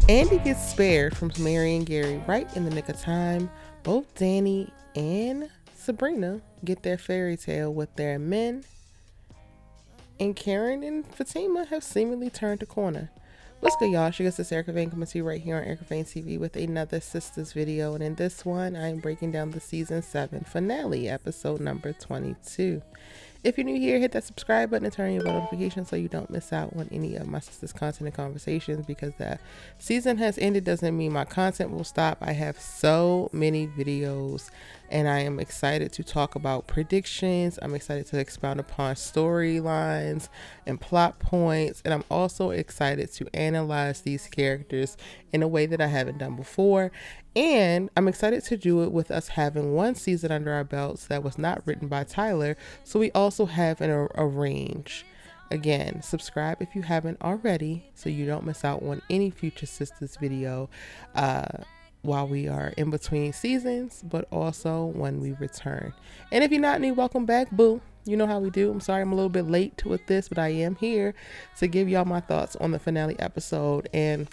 Andi gets spared from marrying Gary right in the nick of time. Both Danni and Sabrina get their fairy tale with their men, and Karen and Fatima have seemingly turned a corner. What's good, y'all? It's this Erica Vane coming to you right here on Erica Vane TV with another Sistas video. And in this one, I am breaking down the season 7 finale, episode number 22. If you're new here, hit that subscribe button and turn on your bell notifications so you don't miss out on any of my sisters' content and conversations. Because the season has ended doesn't mean my content will stop. I have so many videos and I am excited to talk about predictions. I'm excited to expound upon storylines and plot points. And I'm also excited to analyze these characters in a way that I haven't done before. And I'm excited to do it with us having one season under our belts that was not written by Tyler. So we also have a range. Again, subscribe if you haven't already so you don't miss out on any future Sisters video while we are in between seasons, but also when we return. And if you're not new, welcome back, boo. You know how we do. I'm sorry I'm a little bit late with this, but I am here to give y'all my thoughts on the finale episode. And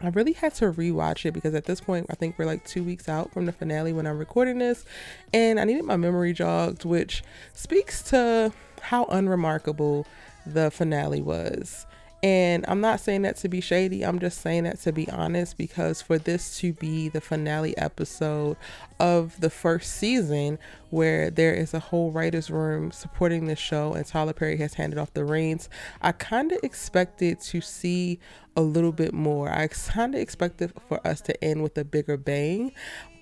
I really had to rewatch it because at this point, I think we're like 2 weeks out from the finale when I'm recording this. And I needed my memory jogged, which speaks to how unremarkable the finale was. And I'm not saying that to be shady. I'm just saying that to be honest, because for this to be the finale episode of the first season where there is a whole writer's room supporting the show and Tyler Perry has handed off the reins, I kind of expected to see a little bit more. I kind of expected for us to end with a bigger bang.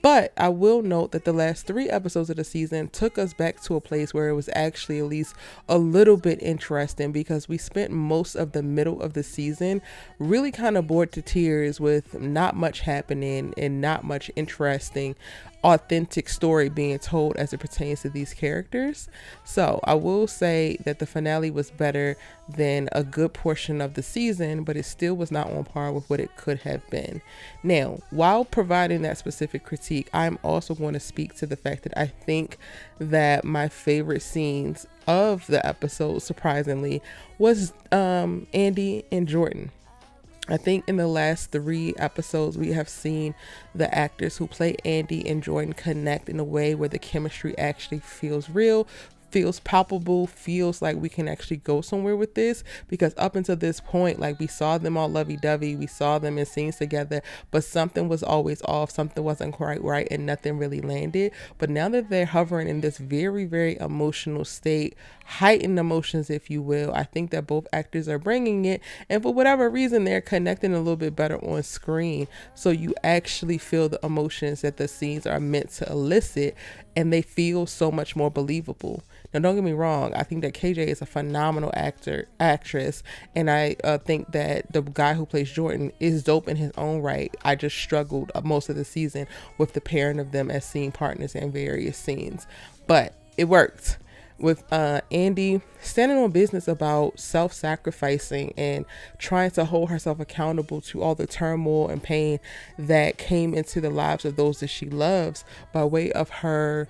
But I will note that the last 3 episodes of the season took us back to a place where it was actually at least a little bit interesting, because we spent most of the middle of the season really kind of bored to tears with not much happening and not much interesting authentic story being told as it pertains to these characters. So I will say that the finale was better than a good portion of the season, but it still was not on par with what it could have been. Now, while providing that specific critique, I'm also going to speak to the fact that I think that my favorite scenes of the episode, surprisingly, was Andi and Jordan. I think in the last 3 episodes, we have seen the actors who play Andi and Jordan connect in a way where the chemistry actually feels real, feels palpable, feels like we can actually go somewhere with this. Because up until this point, like, we saw them all lovey-dovey, we saw them in scenes together, but something was always off, something wasn't quite right, and nothing really landed. But now that they're hovering in this very, very emotional state, heightened emotions, if you will, I think that both actors are bringing it, and for whatever reason, they're connecting a little bit better on screen, so you actually feel the emotions that the scenes are meant to elicit, and they feel so much more believable. Now, don't get me wrong, I think that KJ is a phenomenal actress, and I think that the guy who plays Jordan is dope in his own right. I just struggled most of the season with the pairing of them as scene partners in various scenes, but it worked. With Andi standing on business about self-sacrificing and trying to hold herself accountable to all the turmoil and pain that came into the lives of those that she loves by way of her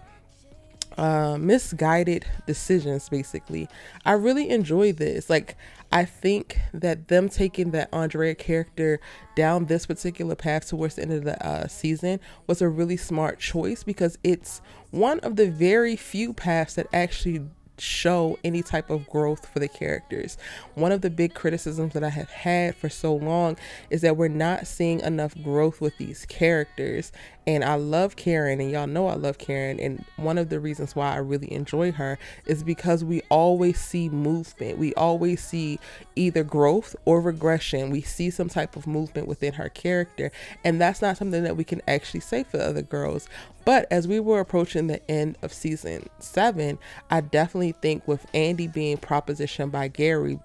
misguided decisions, basically. I really enjoy this. Like, I think that them taking that Andrea character down this particular path towards the end of the season was a really smart choice, because it's one of the very few paths that actually show any type of growth for the characters. One of the big criticisms that I have had for so long is that we're not seeing enough growth with these characters. And I love Karen, and y'all know I love Karen, and one of the reasons why I really enjoy her is because we always see movement. We always see either growth or regression. We see some type of movement within her character, and that's not something that we can actually say for the other girls. But as we were approaching the end of season 7, I definitely think with Andi being threatened by Gary,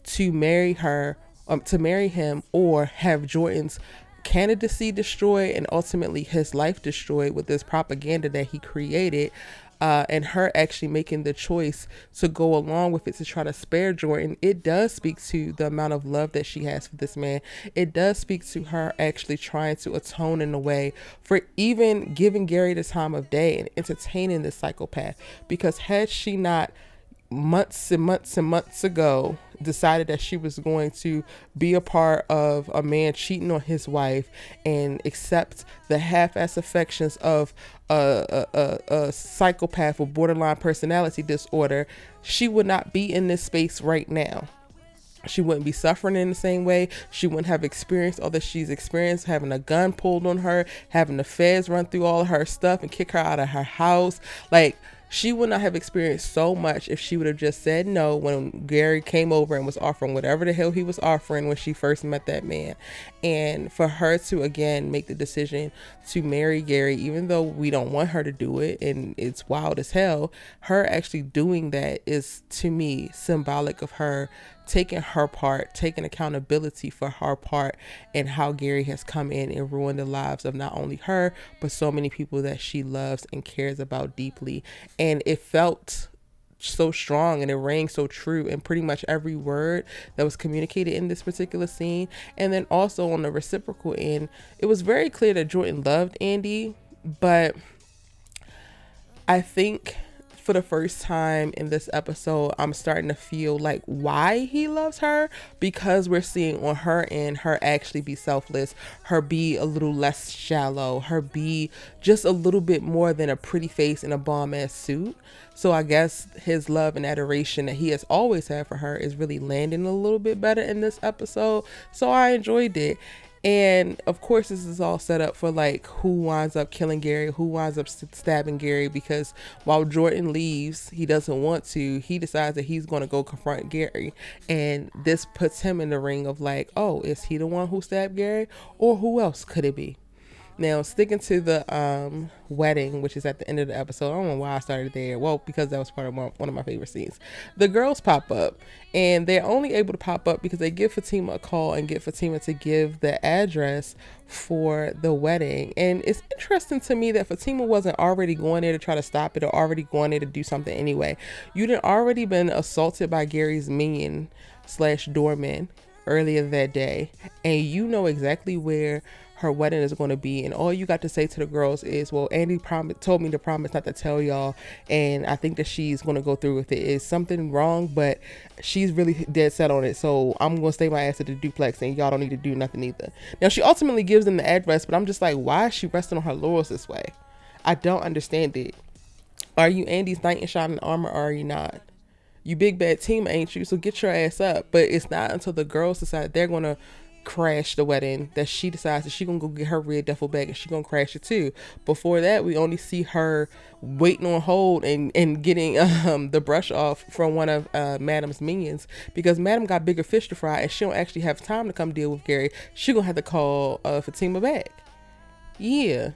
to marry her, to marry him, or have Jordan's candidacy destroyed and ultimately his life destroyed with this propaganda that he created, and her actually making the choice to go along with it to try to spare Jordan, it does speak to the amount of love that she has for this man. It does speak to her actually trying to atone in a way for even giving Gary the time of day and entertaining this psychopath, because had she not months and months and months ago decided that she was going to be a part of a man cheating on his wife and accept the half-ass affections of a psychopath with borderline personality disorder, she would not be in this space right now. She wouldn't be suffering in the same way. She wouldn't have experienced all that she's experienced, having a gun pulled on her, having the feds run through all of her stuff and kick her out of her house. Like, she would not have experienced so much if she would have just said no when Gary came over and was offering whatever the hell he was offering when she first met that man. And for her to, again, make the decision to marry Gary, even though we don't want her to do it and it's wild as hell, her actually doing that is, to me, symbolic of her taking her part, taking accountability for her part, and how Gary has come in and ruined the lives of not only her, but so many people that she loves and cares about deeply. And it felt so strong and it rang so true in pretty much every word that was communicated in this particular scene. And then also on the reciprocal end, it was very clear that Jordan loved Andi, but I think for the first time in this episode, I'm starting to feel like why he loves her, because we're seeing on her end, her actually be selfless, her be a little less shallow, her be just a little bit more than a pretty face in a bomb ass suit. So I guess his love and adoration that he has always had for her is really landing a little bit better in this episode. So I enjoyed it. And of course, this is all set up for like who winds up killing Gary, who winds up stabbing Gary, because while Jordan leaves, he doesn't want to, he decides that he's going to go confront Gary. And this puts him in the ring of like, oh, is he the one who stabbed Gary, or who else could it be? Now, sticking to the wedding, which is at the end of the episode, I don't know why I started there. Well, because that was part of one of my favorite scenes. The girls pop up, and they're only able to pop up because they give Fatima a call and get Fatima to give the address for the wedding. And it's interesting to me that Fatima wasn't already going there to try to stop it, or already going there to do something anyway. You'd already been assaulted by Gary's minion / doorman earlier that day, and you know exactly where her wedding is going to be, and all you got to say to the girls is, well, Andi told me to promise not to tell y'all, and I think that she's going to go through with it. Is something wrong? But she's really dead set on it, so I'm going to stay my ass at the duplex, and y'all don't need to do nothing either. Now, she ultimately gives them the address, but I'm just like, why is she resting on her laurels this way? I don't understand it. Are you Andi's knight in shining armor, or are you not? You big bad team, ain't you? So get your ass up. But it's not until the girls decide they're going to crash the wedding that she decides that she gonna go get her red duffel bag and she gonna crash it too. Before that, we only see her waiting on hold and getting the brush off from one of Madam's minions, because Madam got bigger fish to fry and she don't actually have time to come deal with Gary. She gonna have to call Fatima back. Yeah,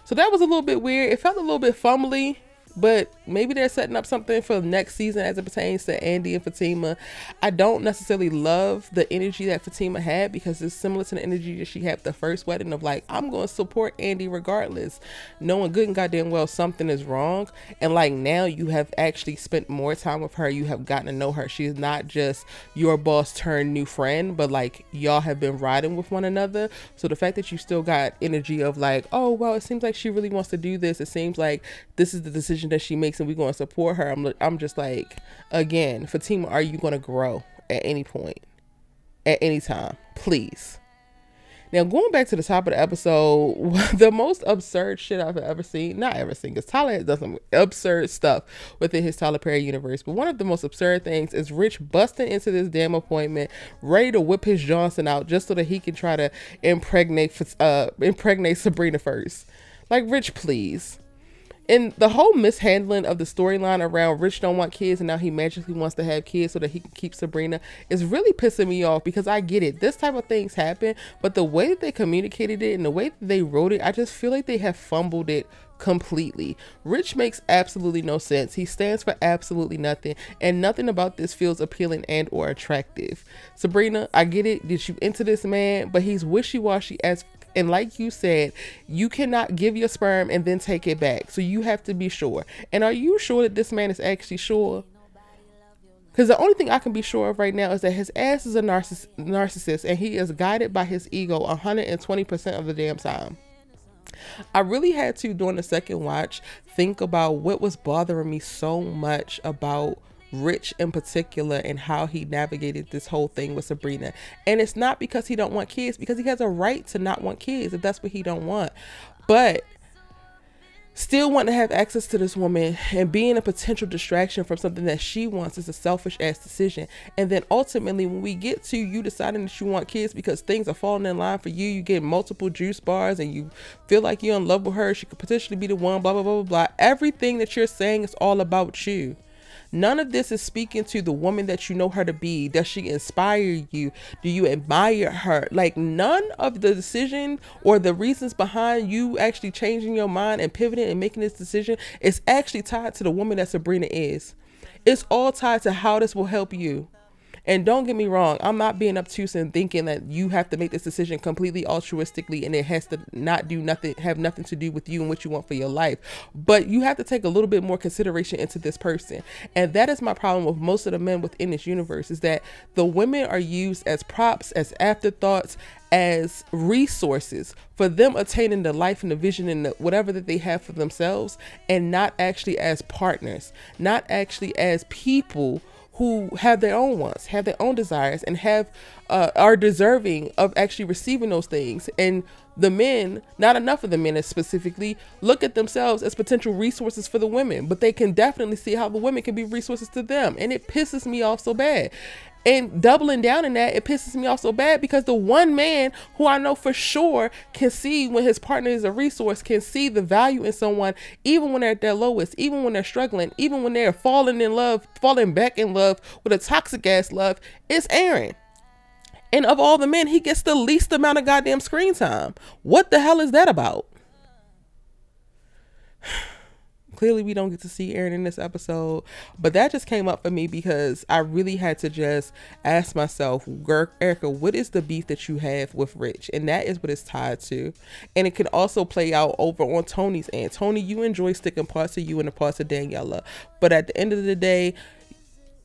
so that was a little bit weird. It felt a little bit fumbly, but maybe they're setting up something for next season as it pertains to Andi and Fatima. I don't necessarily love the energy that Fatima had, because it's similar to the energy that she had the first wedding of like, I'm going to support Andi regardless, knowing good and goddamn well something is wrong. And like, now you have actually spent more time with her. You have gotten to know her. She's not just your boss turned new friend, but like, y'all have been riding with one another. So the fact that you still got energy of like, oh, well, it seems like she really wants to do this. It seems like this is the decision that she makes and we're going to support her. I'm just like, again, Fatima, are you going to grow at any point, at any time? Please. Now, going back to the top of the episode, the most absurd shit I've ever seen, not ever seen, because Tyler has done some absurd stuff within his Tyler Perry universe, but one of the most absurd things is Rich busting into this damn appointment, ready to whip his Johnson out just so that he can try to impregnate Sabrina first. Like, Rich, please. And the whole mishandling of the storyline around Rich don't want kids and now he magically wants to have kids so that he can keep Sabrina is really pissing me off, because I get it. This type of things happen, but the way that they communicated it and the way that they wrote it, I just feel like they have fumbled it completely. Rich makes absolutely no sense. He stands for absolutely nothing, and nothing about this feels appealing and or attractive. Sabrina, I get it that you into this man, but he's wishy-washy as, and like you said, you cannot give your sperm and then take it back. So you have to be sure. And are you sure that this man is actually sure? Because the only thing I can be sure of right now is that his ass is a narcissist and he is guided by his ego 120% of the damn time. I really had to, during the second watch, think about what was bothering me so much about Rich in particular and how he navigated this whole thing with Sabrina. And it's not because he don't want kids, because he has a right to not want kids if that's what he don't want. But still want to have access to this woman and being a potential distraction from something that she wants is a selfish ass decision. And then ultimately when we get to you deciding that you want kids because things are falling in line for you, you get multiple juice bars and you feel like you're in love with her, she could potentially be the one, blah blah blah blah blah. Everything that you're saying is all about you. None of this is speaking to the woman that you know her to be. Does she inspire you? Do you admire her? Like, none of the decision or the reasons behind you actually changing your mind and pivoting and making this decision is actually tied to the woman that Sabrina is. It's all tied to how this will help you. And don't get me wrong, I'm not being obtuse and thinking that you have to make this decision completely altruistically and it has to not do nothing, have nothing to do with you and what you want for your life. But you have to take a little bit more consideration into this person. And that is my problem with most of the men within this universe, is that the women are used as props, as afterthoughts, as resources for them attaining the life and the vision and the whatever that they have for themselves, and not actually as partners, not actually as people who have their own wants, have their own desires, and are deserving of actually receiving those things. And the men, not enough of the men specifically, look at themselves as potential resources for the women, but they can definitely see how the women can be resources to them. And it pisses me off so bad. And doubling down in that, it pisses me off so bad because the one man who I know for sure can see when his partner is a resource, can see the value in someone, even when they're at their lowest, even when they're struggling, even when they're falling back in love with a toxic ass love, is Aaron. And of all the men, he gets the least amount of goddamn screen time. What the hell is that about? Clearly we don't get to see Aaron in this episode, but that just came up for me because I really had to just ask myself, Erica, what is the beef that you have with Rich? And that is what it's tied to. And it can also play out over on Tony's end. Tony, you enjoy sticking parts of you and the parts of Daniella, but at the end of the day,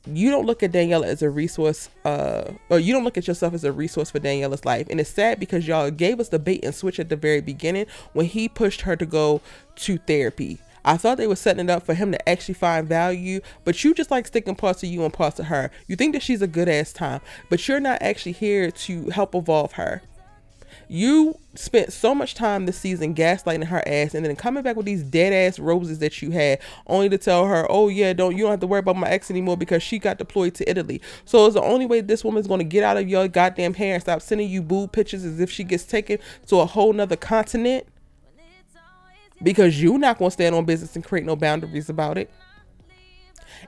you don't look at Daniella as a resource, or you don't look at yourself as a resource for Daniella's life. And it's sad because y'all gave us the bait and switch at the very beginning when he pushed her to go to therapy. I thought they were setting it up for him to actually find value, but you just like sticking parts of you and parts of her. You think that she's a good ass time, but you're not actually here to help evolve her. You spent so much time this season gaslighting her ass and then coming back with these dead ass roses that you had, only to tell her, oh yeah, you don't have to worry about my ex anymore because she got deployed to Italy. So it's the only way this woman's going to get out of your goddamn hair and stop sending you boob pictures as if she gets taken to a whole nother continent, because you're not going to stand on business and create no boundaries about it.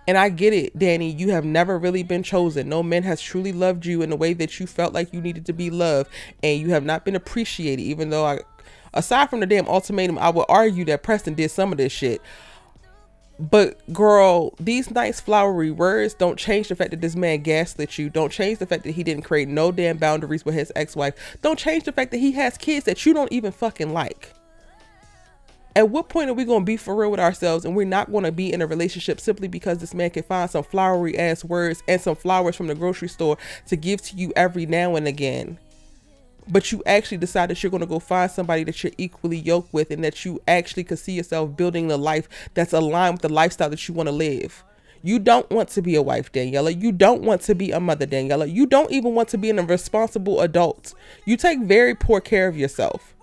And I get it, Danni, you have never really been chosen. No man has truly loved you in the way that you felt like you needed to be loved, and you have not been appreciated, even though aside from the damn ultimatum, I would argue that Preston did some of this shit. But girl, these nice flowery words don't change the fact that this man gaslit you. Don't change the fact that he didn't create no damn boundaries with his ex-wife. Don't change the fact that he has kids that you don't even fucking like. At what point are we going to be for real with ourselves and we're not going to be in a relationship simply because this man can find some flowery ass words and some flowers from the grocery store to give to you every now and again? But you actually decide that you're going to go find somebody that you're equally yoked with and that you actually could see yourself building the life that's aligned with the lifestyle that you want to live. You don't want to be a wife, Daniella. You don't want to be a mother, Daniella. You don't even want to be a responsible adult. You take very poor care of yourself.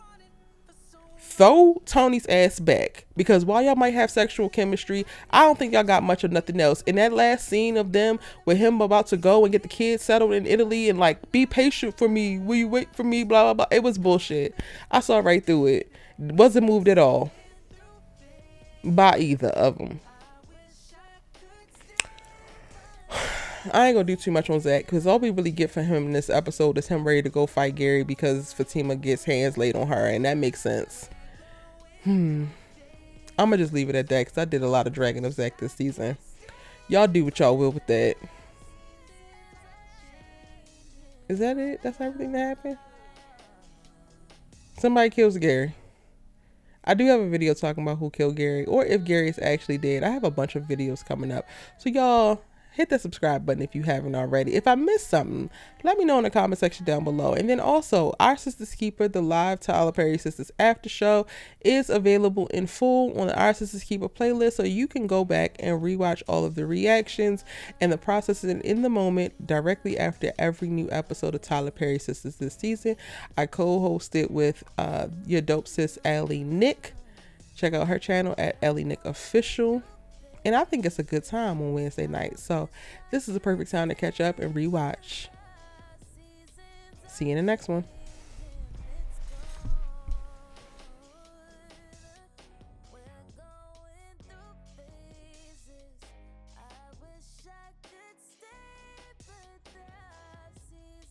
Throw Tony's ass back, because while y'all might have sexual chemistry, I don't think y'all got much of nothing else. In that last scene of them with him about to go and get the kids settled in Italy and like, be patient for me, will you wait for me, blah blah blah, it was bullshit. I saw right through it. Wasn't moved at all by either of them. I ain't gonna do too much on Zach, because all we really get from him in this episode is him ready to go fight Gary because Fatima gets hands laid on her, and that makes sense. I'm gonna just leave it at that, because I did a lot of dragging of Zach this season. Y'all do what y'all will with that. Is that it? That's everything that happened? Somebody kills Gary. I do have a video talking about who killed Gary, or if Gary is actually dead. I have a bunch of videos coming up, so y'all hit the subscribe button if you haven't already. If I missed something, let me know in the comment section down below. And then also, Our Sisters Keeper, the live Tyler Perry Sistas after show, is available in full on the Our Sisters Keeper playlist, so you can go back and rewatch all of the reactions and the processing in the moment directly after every new episode of Tyler Perry Sistas this season. I co-hosted with your dope sis Allie Nick. Check out her channel at Ellie Nick Official. And I think it's a good time on Wednesday night. So this is a perfect time to catch up and rewatch. See you in the next one.